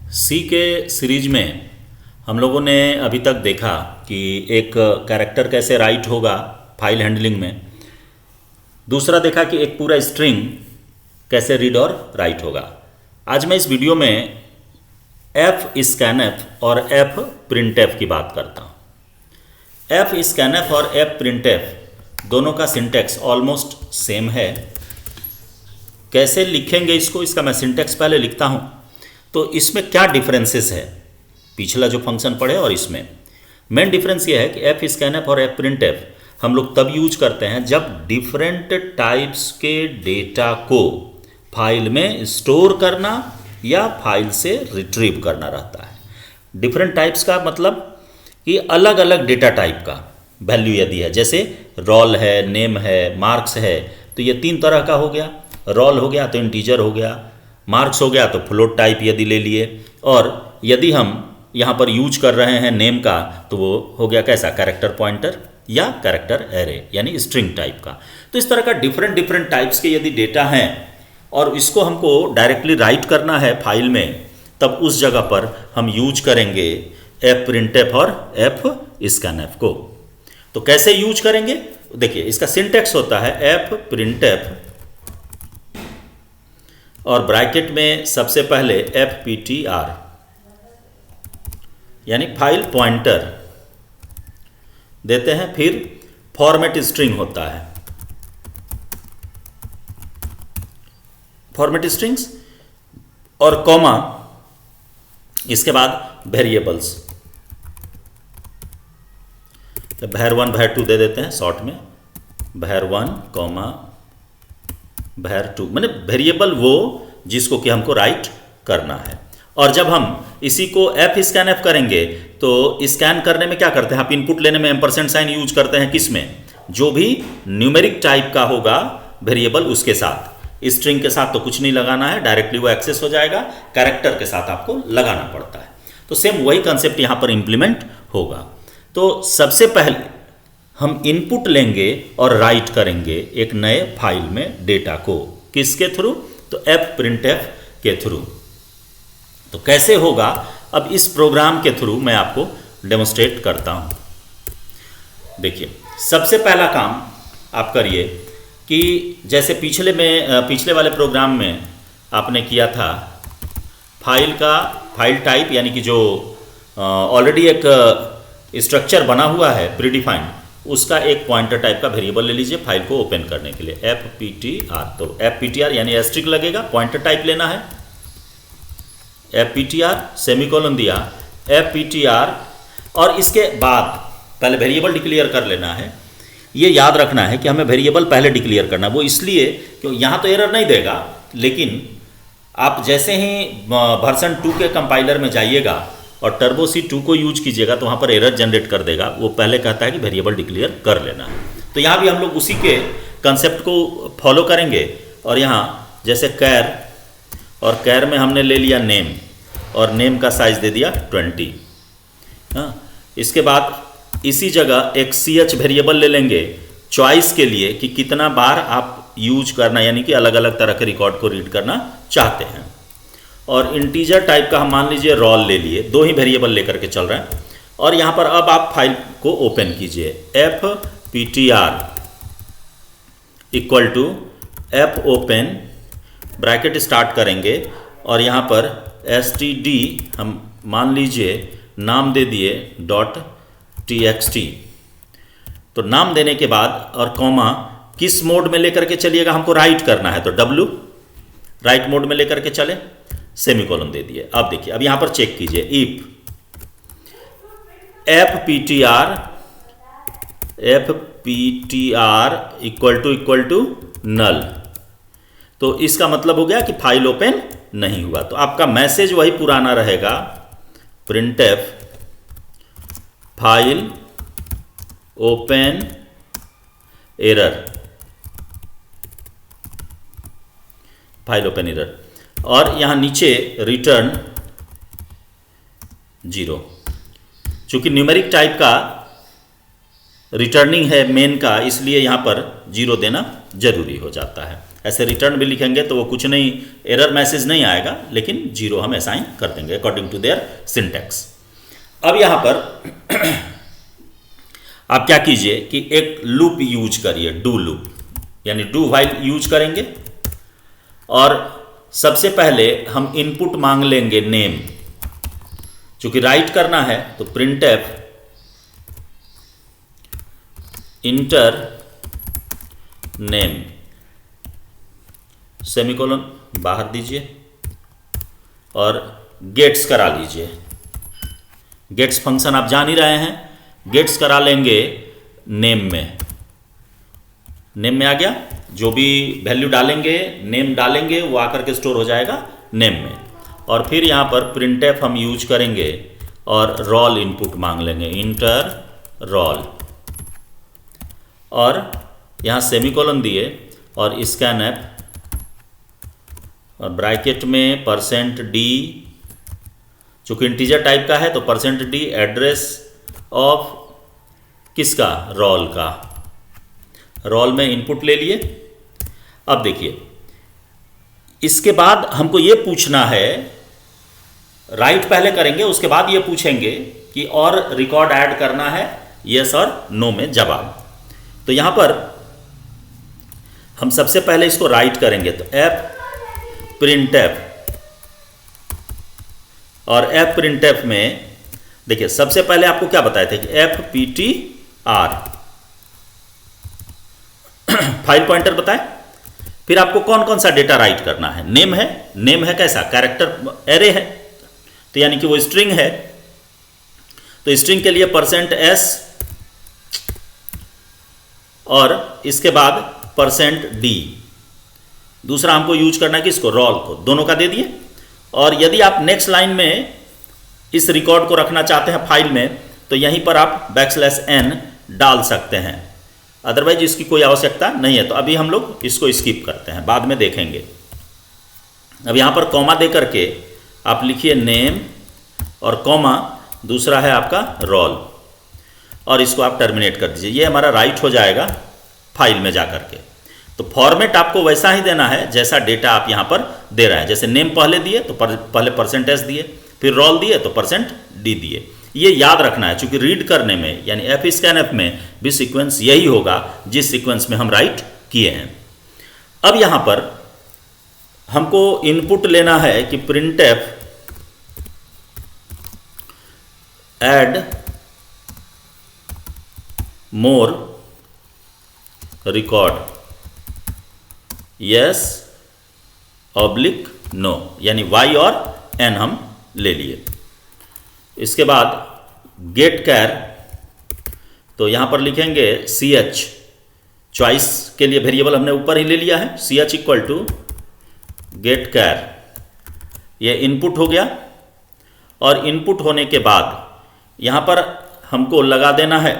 सी के सीरीज में हम लोगों ने अभी तक देखा कि एक कैरेक्टर कैसे राइट होगा फाइल हैंडलिंग में। दूसरा देखा कि एक पूरा स्ट्रिंग कैसे रीड और राइट होगा। आज मैं इस वीडियो में एफ स्कैनएफ और एफ प्रिंटएफ की बात करता हूँ। एफ स्कैनएफ और एफ प्रिंटएफ दोनों का सिंटैक्स ऑलमोस्ट सेम है। कैसे लिखेंगे इसको, इसका मैं सिंटैक्स पहले लिखता हूँ। तो इसमें क्या डिफरेंसेस है पिछला जो फंक्शन पढ़े और इसमें। मेन डिफरेंस ये है कि एफ स्कैनएफ और एफ प्रिंटएफ हम लोग तब यूज करते हैं जब डिफरेंट टाइप्स के डेटा को फाइल में स्टोर करना या फाइल से रिट्रीव करना रहता है। डिफरेंट टाइप्स का मतलब कि अलग अलग डेटा टाइप का वैल्यू यदि है, जैसे रोल है, नेम है, मार्क्स है, तो ये तीन तरह का हो गया। रोल हो गया तो इंटीजर हो गया, मार्क्स हो गया तो फ्लोट टाइप यदि ले लिए, और यदि हम यहाँ पर यूज कर रहे हैं नेम का तो वो हो गया कैसा, कैरेक्टर पॉइंटर या कैरेक्टर एरे यानी स्ट्रिंग टाइप का। तो इस तरह का डिफरेंट टाइप्स के यदि डेटा हैं और इसको हमको डायरेक्टली राइट करना है फाइल में, तब उस जगह पर हम यूज करेंगे एफ प्रिंटएफ और एफ स्कैनएफ को। तो कैसे यूज करेंगे, देखिए इसका सिंटैक्स होता है एफ प्रिंटएफ और ब्रैकेट में सबसे पहले एफ पी टी आर यानी फाइल पॉइंटर देते हैं, फिर फॉर्मेट स्ट्रिंग होता है, फॉर्मेट स्ट्रिंग्स, और कॉमा, इसके बाद वेरिएबल्स, तो var1 var2 दे देते हैं शॉर्ट में, var1 कॉमा var2, मैंने वेरिएबल वो जिसको कि हमको राइट करना है। और जब हम इसी को एफ स्कैनएफ करेंगे तो स्कैन करने में क्या करते हैं, आप इनपुट लेने में एम्परसेंड साइन यूज करते हैं, किसमें, जो भी न्यूमेरिक टाइप का होगा वेरिएबल उसके साथ। स्ट्रिंग के साथ तो कुछ नहीं लगाना है, डायरेक्टली वो एक्सेस हो जाएगा, कैरेक्टर के साथ आपको लगाना पड़ता है। तो सेम वही कंसेप्ट यहाँ पर इंप्लीमेंट होगा। तो सबसे पहले हम इनपुट लेंगे और राइट करेंगे एक नए फाइल में डेटा को, किसके थ्रू, तो एफ प्रिंटएफ के थ्रू। तो कैसे होगा, अब इस प्रोग्राम के थ्रू मैं आपको डेमोन्स्ट्रेट करता हूं। देखिए सबसे पहला काम आप करिए कि जैसे पिछले वाले प्रोग्राम में आपने किया था, फाइल टाइप यानी कि जो ऑलरेडी एक स्ट्रक्चर बना हुआ है प्रीडिफाइंड, उसका एक पॉइंटर टाइप का वेरिएबल ले लीजिए फाइल को ओपन करने के लिए, एफ पी टी आर। तो एफ पी टी आर यानी एस्ट्रिक लगेगा, पॉइंटर टाइप लेना है, F P T are semicolon दिया, एफ पी टी आर, और इसके बाद पहले वेरिएबल डिक्लेयर कर लेना है। ये याद रखना है कि हमें वेरिएबल पहले डिक्लेयर करना है, वो इसलिए क्यों यहाँ तो एरर नहीं देगा, लेकिन आप जैसे ही वर्जन 2 के कंपाइलर में जाइएगा और टर्बो C2 को यूज कीजिएगा तो वहाँ पर एरर जनरेट कर देगा। वो पहले कहता है कि वेरिएबल डिक्लेयर कर लेना है। तो यहाँ भी हम लोग उसी के कंसेप्ट को फॉलो करेंगे, और यहाँ जैसे कैर, और कैर में हमने ले लिया नेम, और नेम का साइज दे दिया 20। हाँ, इसके बाद इसी जगह एक ch वेरिएबल ले लेंगे चॉइस के लिए कि कितना बार आप यूज करना, यानी कि अलग अलग तरह के रिकॉर्ड को रीड करना चाहते हैं। और इंटीजर टाइप का हम मान लीजिए रोल ले लिए, दो ही वेरिएबल लेकर के चल रहे हैं। और यहाँ पर अब आप फाइल को ओपन कीजिए, F P T R equal to F open, bracket start करेंगे, और यहाँ पर std हम मान लीजिए नाम दे दिए .txt। तो नाम देने के बाद और कॉमा, किस मोड में लेकर के चलिएगा, हमको राइट करना है तो w राइट मोड में लेकर के चले, सेमीकोलन दे दिए। अब देखिए, अब यहां पर चेक कीजिए, if F P T R equal to null, तो इसका मतलब हो गया कि फाइल ओपन नहीं हुआ। तो आपका मैसेज वही पुराना रहेगा, printf file open error, file open error, और यहां नीचे रिटर्न 0। चूंकि न्यूमेरिक टाइप का रिटर्निंग है मेन का, इसलिए यहां पर 0 देना जरूरी हो जाता है। ऐसे रिटर्न भी लिखेंगे तो वो कुछ नहीं, एरर मैसेज नहीं आएगा, लेकिन 0 हम असाइन कर देंगे अकॉर्डिंग टू देयर सिंटैक्स। अब यहाँ पर आप क्या कीजिए कि एक लूप यूज करिए, डू लूप, यानी डू व्हाइल यूज करेंगे। और सबसे पहले हम इनपुट मांग लेंगे नेम, चूंकि राइट करना है तो printf इंटर नेम सेमीकोलन बाहर दीजिए और गेट्स करा लीजिए। गेट्स फंक्शन आप जान ही रहे हैं, गेट्स करा लेंगे नेम में। नेम में आ गया, जो भी वैल्यू डालेंगे नेम डालेंगे वो आकर के स्टोर हो जाएगा नेम में। और फिर यहाँ पर printf हम यूज करेंगे और रोल इनपुट मांग लेंगे, इंटर रोल, और यहाँ सेमीकोलन दिए और स्कैनf और ब्रैकेट में %d, चूँकि इंटीजर टाइप का है तो %d एड्रेस ऑफ किसका, रोल का। रोल में इनपुट ले लिए। अब देखिए इसके बाद हमको ये पूछना है, राइट पहले करेंगे उसके बाद ये पूछेंगे कि और रिकॉर्ड ऐड करना है, यस और नो में जवाब। तो यहां पर हम सबसे पहले इसको राइट करेंगे, तो f printf, और f printf में देखिए सबसे पहले आपको क्या बताए थे कि fptr फाइल पॉइंटर बताए। फिर आपको कौन कौन सा डेटा राइट करना है, नेम है, नेम है कैसा, कैरेक्टर एरे है, तो यानी कि वो स्ट्रिंग है, तो स्ट्रिंग के लिए %s और इसके बाद %d। दूसरा हमको यूज करना है कि इसको रोल को, दोनों का दे दिए। और यदि आप नेक्स्ट लाइन में इस रिकॉर्ड को रखना चाहते हैं फाइल में, तो यहीं पर आप \n डाल सकते हैं, अदरवाइज इसकी कोई आवश्यकता नहीं है। तो अभी हम लोग इसको स्किप करते हैं, बाद में देखेंगे। अब यहाँ पर कॉमा दे करके आप लिखिए नेम और कॉमा, दूसरा है आपका रोल, और इसको आप टर्मिनेट कर दीजिए। ये हमारा राइट हो जाएगा फाइल में जा करके। तो फॉर्मेट आपको वैसा ही देना है जैसा डेटा आप यहाँ पर दे रहे हैं। जैसे नेम पहले दिए तो पहले %s दिए, फिर रोल दिए तो %d दिए। ये याद रखना है, चूंकि रीड करने में यानी fscanf में भी सीक्वेंस यही होगा जिस सीक्वेंस में हम राइट किए हैं। अब यहाँ पर हमको इनपुट लेना है कि printf add more record yes oblique no, यानी y और n हम ले लिए। इसके बाद गेट कैर, तो यहां पर लिखेंगे ch, चॉइस के लिए वेरिएबल हमने ऊपर ही ले लिया है, ch इक्वल टू गेट कैर। ये इनपुट हो गया। और इनपुट होने के बाद यहां पर हमको लगा देना है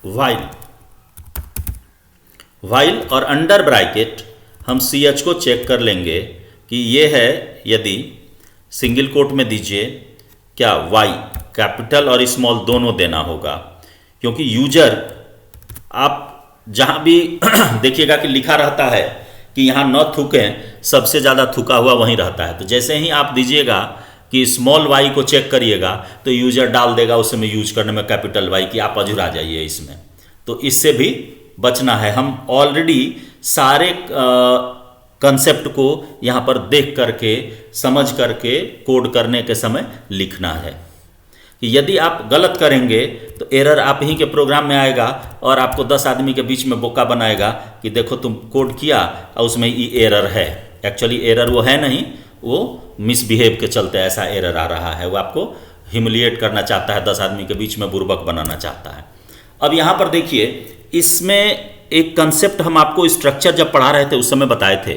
व्हाइल और अंडर ब्रैकेट हम ch को चेक कर लेंगे कि ये है, यदि सिंगल कोट में दीजिए क्या y, कैपिटल और स्मॉल दोनों देना होगा, क्योंकि यूजर आप जहां भी देखिएगा कि लिखा रहता है कि यहाँ न थूकें, सबसे ज़्यादा थूका हुआ वहीं रहता है। तो जैसे ही आप दीजिएगा कि स्मॉल y को चेक करिएगा तो यूजर डाल देगा उसमें यूज करने में कैपिटल Y कि आप अझुरा जाइए इसमें। तो इससे भी बचना है। हम ऑलरेडी सारे कंसेप्ट को यहाँ पर देख करके समझ करके कोड करने के समय लिखना है कि यदि आप गलत करेंगे तो एरर आप ही के प्रोग्राम में आएगा और आपको 10 आदमी के बीच में बोका बनाएगा कि देखो तुम कोड किया और उसमें ये एरर है। एक्चुअली एरर वो है नहीं, वो मिसबिहेव के चलते ऐसा एरर आ रहा है। वो आपको ह्यूमिलिएट करना चाहता है, 10 आदमी के बीच में बुर्बक बनाना चाहता है। अब यहाँ पर देखिए, इसमें एक कंसेप्ट हम आपको स्ट्रक्चर जब पढ़ा रहे थे उस समय बताए थे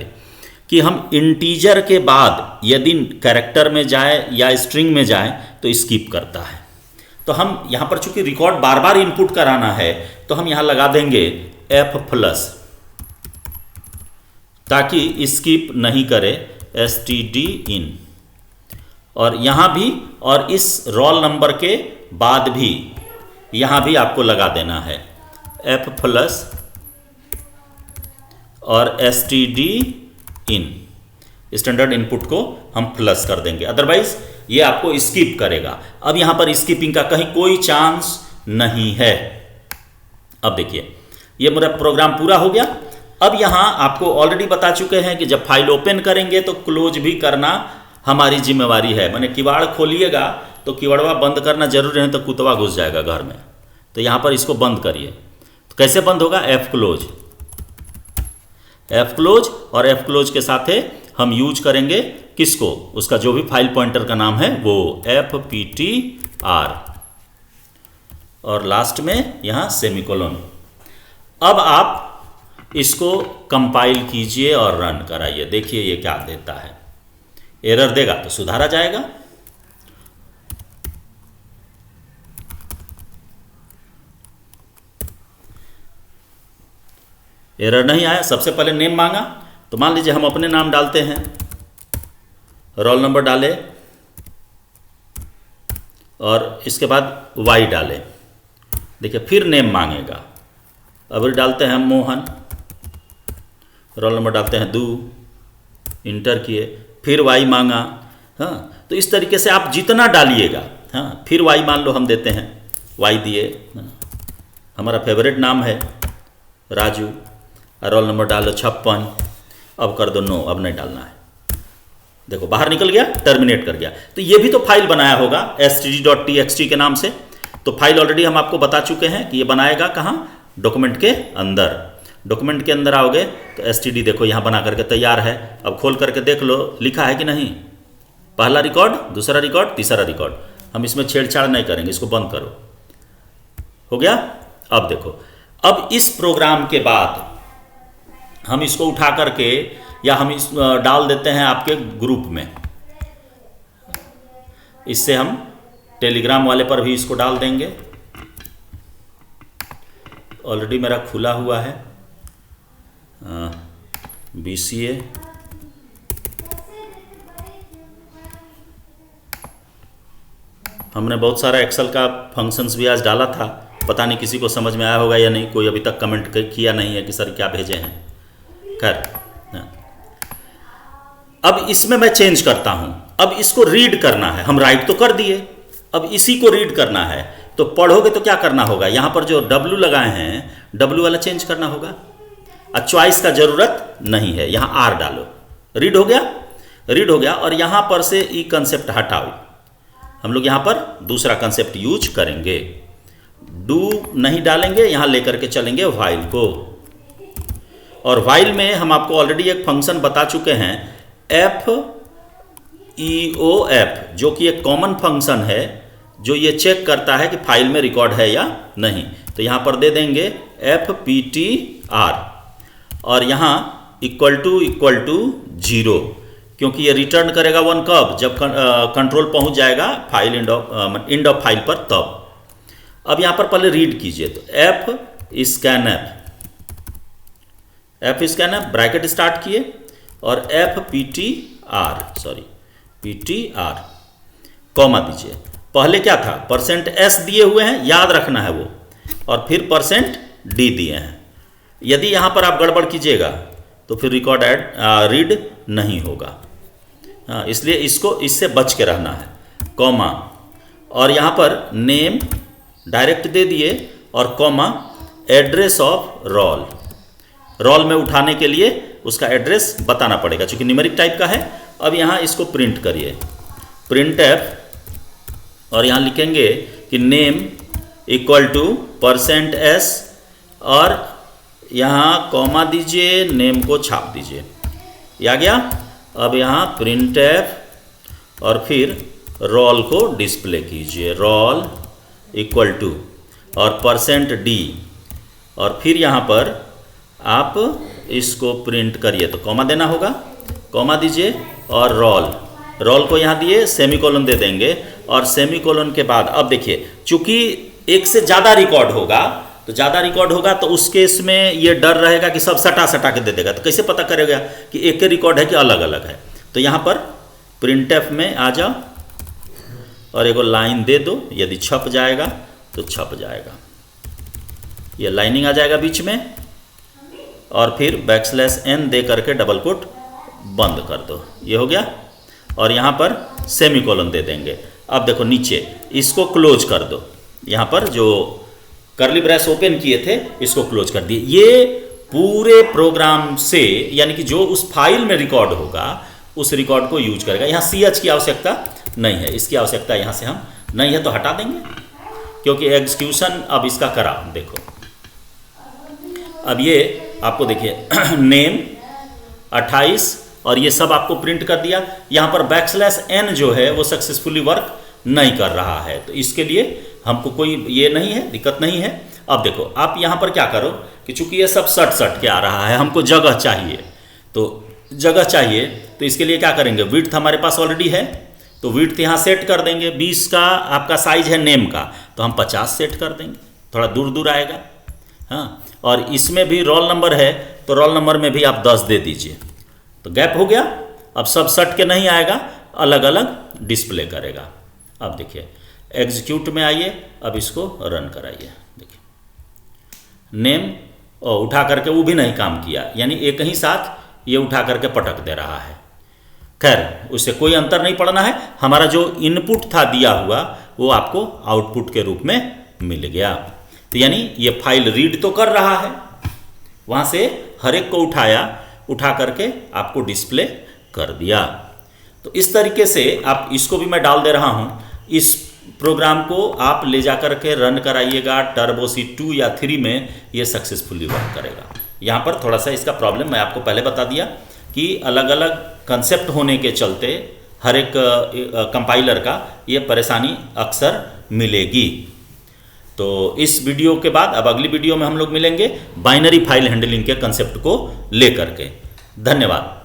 कि हम इंटीजर के बाद यदि कैरेक्टर में जाए या स्ट्रिंग में जाए तो स्किप करता है। तो हम यहाँ पर चूंकि रिकॉर्ड बार बार इनपुट कराना है तो हम यहाँ लगा देंगे F+, ताकि स्किप नहीं करे std in, और यहाँ भी और इस रोल नंबर के बाद भी यहाँ भी आपको लगा देना है F+ और std इन, स्टैंडर्ड इनपुट को हम प्लस कर देंगे, अदरवाइज ये आपको स्किप करेगा। अब यहां पर स्किपिंग का कहीं कोई चांस नहीं है। अब देखिए ये मेरा प्रोग्राम पूरा हो गया। अब यहां आपको ऑलरेडी बता चुके हैं कि जब फाइल ओपन करेंगे तो क्लोज भी करना हमारी जिम्मेवारी है। मैंने किवाड़ खोलिएगा तो किवाड़वा बंद करना जरूरी है, तो कुतवा घुस जाएगा घर में। तो यहां पर इसको बंद करिए। तो कैसे बंद होगा? एफ क्लोज, एफ क्लोज, और एफ क्लोज के साथ हम यूज करेंगे किसको? उसका जो भी फाइल पॉइंटर का नाम है वो fptr, और लास्ट में यहां सेमीकोलन। अब आप इसको कंपाइल कीजिए और रन कराइए, देखिए ये क्या देता है। एरर देगा तो सुधारा जाएगा। एरर नहीं आया। सबसे पहले नेम मांगा, तो मान लीजिए हम अपने नाम डालते हैं, रोल नंबर डाले और इसके बाद वाई डाले। देखिए फिर नेम मांगेगा। अभी डालते हैं हम मोहन, रोल नंबर डालते हैं दू, इंटर किए, फिर वाई मांगा। हाँ, तो इस तरीके से आप जितना डालिएगा, हाँ, फिर वाई मान लो हम देते हैं, वाई दिए। हमारा फेवरेट नाम है राजू, रोल नंबर डालो 56, अब कर दो नो, अब नहीं डालना है। देखो बाहर निकल गया, टर्मिनेट कर गया। तो ये भी तो फाइल बनाया होगा std.txt के नाम से। तो फाइल ऑलरेडी हम आपको बता चुके हैं कि ये बनाएगा कहाँ? डॉक्यूमेंट के अंदर। डॉक्यूमेंट के अंदर आओगे तो std देखो यहाँ बना करके तैयार है। अब खोल करके देख लो लिखा है कि नहीं, पहला रिकॉर्ड, दूसरा रिकॉर्ड, तीसरा रिकॉर्ड। हम इसमें छेड़छाड़ नहीं करेंगे, इसको बंद करो। हो गया? अब देखो, अब इस प्रोग्राम के बाद हम इसको उठा करके या हम इस डाल देते हैं आपके ग्रुप में। इससे हम टेलीग्राम वाले पर भी इसको डाल देंगे। ऑलरेडी मेरा खुला हुआ है BCA। हमने बहुत सारा एक्सेल का फंक्शंस भी आज डाला था, पता नहीं किसी को समझ में आया होगा या नहीं। कोई अभी तक कमेंट किया नहीं है कि सर क्या भेजे हैं। खैर, अब इसमें मैं चेंज करता हूं। अब इसको रीड करना है, हम राइट तो कर दिए, अब इसी को रीड करना है। तो पढ़ोगे तो क्या करना होगा? यहां पर जो W लगाए हैं, W वाला चेंज करना होगा। अब चॉइस का जरूरत नहीं है, यहां R डालो। रीड हो गया, रीड हो गया। और यहां पर से ई कंसेप्ट हटाओ। हम लोग यहां पर दूसरा कंसेप्ट यूज करेंगे, डू नहीं डालेंगे, यहां लेकर के चलेंगे व्हाइल को। और व्हाइल में हम आपको ऑलरेडी एक फंक्शन बता चुके हैं, FEOF, जो कि एक कॉमन फंक्शन है जो ये चेक करता है कि फाइल में रिकॉर्ड है या नहीं। तो यहां पर दे देंगे FPTR, और यहां इक्वल टू 0, क्योंकि ये रिटर्न करेगा 1 कब? जब कंट्रोल पहुंच जाएगा फाइल एंड ऑफ फाइल पर, तब। अब यहां पर पहले रीड कीजिए, तो F स्कैनएफ ब्रैकेट स्टार्ट किए और PTR कॉमा दीजिए। पहले क्या था? %s दिए हुए हैं, याद रखना है वो, और फिर %d दिए हैं। यदि यहां पर आप गड़बड़ कीजिएगा तो फिर रिकॉर्ड रीड नहीं होगा। हाँ, इसलिए इसको इससे बच के रहना है। कॉमा, और यहां पर नेम डायरेक्ट दे दिए, और comma address of roll. Roll में उठाने के लिए उसका एड्रेस बताना पड़ेगा, क्योंकि न्यूमेरिक टाइप का है। अब यहाँ इसको प्रिंट करिए, printf, और यहाँ लिखेंगे कि नेम इक्वल टू %s, और यहाँ कॉमा दीजिए, नेम को छाप दीजिए। ये आ गया। अब यहाँ printf और फिर रोल को डिस्प्ले कीजिए, रोल इक्वल टू और %d, और फिर यहाँ पर आप इसको प्रिंट करिए। तो कॉमा देना होगा, कॉमा दीजिए, और रोल को यहाँ दिए, सेमीकोलन दे देंगे, और सेमीकोलन के बाद अब देखिए, चूंकि एक से ज़्यादा रिकॉर्ड होगा तो उस केस में ये डर रहेगा कि सब सटा के दे देगा। तो कैसे पता करेगा कि एक ही रिकॉर्ड है कि अलग अलग है? तो यहाँ पर printf में आ जाओ और एगो लाइन दे दो। यदि छप जाएगा तो छप जाएगा, ये लाइनिंग आ जाएगा बीच में, और फिर \n दे करके डबल कोट बंद कर दो, ये हो गया। और यहाँ पर सेमीकोलन दे देंगे। अब देखो नीचे इसको क्लोज कर दो, यहाँ पर जो कर्ली ब्रैस ओपन किए थे इसको क्लोज कर दिए। ये पूरे प्रोग्राम से यानी कि जो उस फाइल में रिकॉर्ड होगा उस रिकॉर्ड को यूज करेगा। यहाँ CH की आवश्यकता नहीं है, इसकी आवश्यकता यहाँ से हम नहीं है तो हटा देंगे, क्योंकि एग्जीक्यूशन अब इसका करा। देखो अब ये आपको देखिए नेम 28 और ये सब आपको प्रिंट कर दिया। यहाँ पर \n जो है वो सक्सेसफुली वर्क नहीं कर रहा है, तो इसके लिए हमको कोई ये नहीं है, दिक्कत नहीं है। अब देखो आप यहाँ पर क्या करो कि चूंकि ये सब सट के आ रहा है, हमको जगह चाहिए, तो जगह चाहिए तो इसके लिए क्या करेंगे, विड्थ हमारे पास ऑलरेडी है तो विड्थ यहाँ सेट कर देंगे। 20 का आपका साइज है नेम का, तो हम 50 सेट कर देंगे, थोड़ा दूर दूर आएगा। हाँ, और इसमें भी रोल नंबर है तो रोल नंबर में भी आप 10 दे दीजिए, तो गैप हो गया। अब सब सट के नहीं आएगा, अलग अलग डिस्प्ले करेगा। अब देखिए एग्जीक्यूट में आइए, अब इसको रन कराइए। देखिए नेम और उठा करके वो भी नहीं काम किया, यानी एक ही साथ ये उठा करके पटक दे रहा है। खैर उससे कोई अंतर नहीं पड़ना है, हमारा जो इनपुट था दिया हुआ वो आपको आउटपुट के रूप में मिल गया। तो यानी ये फाइल रीड तो कर रहा है, वहाँ से हर एक को उठा करके आपको डिस्प्ले कर दिया। तो इस तरीके से आप इसको भी मैं डाल दे रहा हूँ, इस प्रोग्राम को आप ले जा करके रन कराइएगा टर्बो C2 या 3 में, ये सक्सेसफुली वर्क करेगा। यहाँ पर थोड़ा सा इसका प्रॉब्लम मैं आपको पहले बता दिया कि अलग अलग कंसेप्ट होने के चलते हर एक कंपाइलर का ये परेशानी अक्सर मिलेगी। तो इस वीडियो के बाद अब अगली वीडियो में हम लोग मिलेंगे बाइनरी फाइल हैंडलिंग के कंसेप्ट को लेकर के। धन्यवाद।